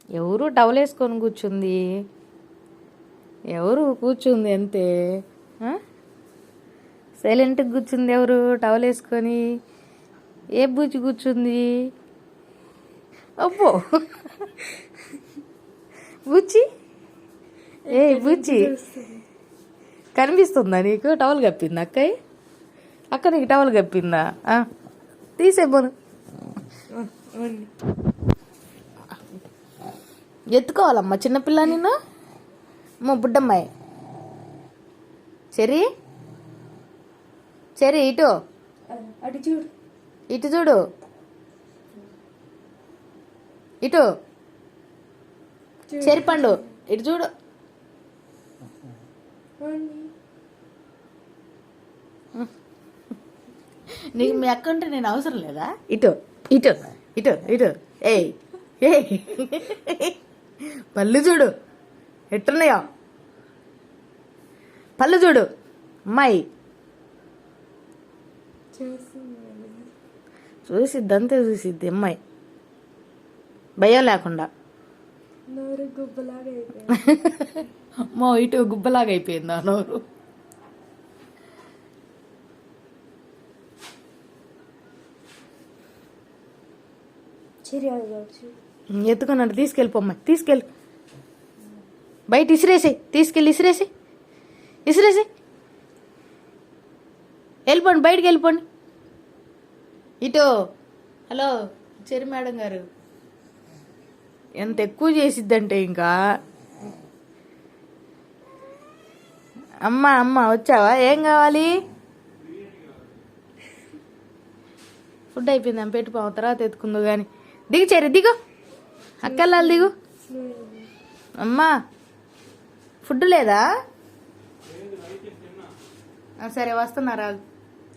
ఎవరు టవల్ వేసుకొని కూర్చుంది? ఎవరు కూర్చుంది అంతే? సైలెంట్గా కూర్చుంది ఎవరు టవల్ వేసుకొని? ఏ బూచి కూర్చుంది? అబ్బో బూచి, ఏ బూచి కనిపిస్తుందా నీకు? టవల్ కప్పిందా అక్కయ్య? అక్క నీకు టవల్ కప్పిందా? తీసేపోను. ఎత్తుకోవాలమ్మా చిన్నపిల్ల నిన్ను. అమ్మ బుడ్డమ్మాయి చెరి చెరి ఇటు చూడు, ఇటు చూడు, ఇటు చెరిపండు ఇటు చూడు. నీకు మీ అక్క ఉంటే నేను అవసరం లేదా? ఇటు ఇటు ఇటు ఇటు. ఏయ్ ఏ పళ్ళు చూడు ఎట్టున్నాయో, పళ్ళు చూడు అమ్మాయి. చూసిద్ది అంతే, చూసిద్ది అమ్మాయి భయం లేకుండా. మా ఇటు గుబ్బలాగా అయిపోయిందా నోరు? ఎత్తుకున్నాడు, తీసుకెళ్ళిపోమ్మాయి, తీసుకెళ్ళి బయట ఇసిరేసి, తీసుకెళ్ళి ఇసిరేసి, ఇసిరేసి వెళ్ళిపోండి, బయటికి వెళ్ళిపోండి. ఇటు హలో చెరి మేడం గారు, ఎంత ఎక్కువ చేసిద్దంటే ఇంకా. అమ్మ వచ్చావా? ఏం కావాలి? ఫుడ్ అయిపోయిందా? పెట్టుకోవ, తర్వాత ఎత్తుకుందో కానీ. దిగు చెరి, దిగు, అక్కల్లాలు దిగు. అమ్మా ఫుడ్ లేదా? సరే వస్తున్నారా?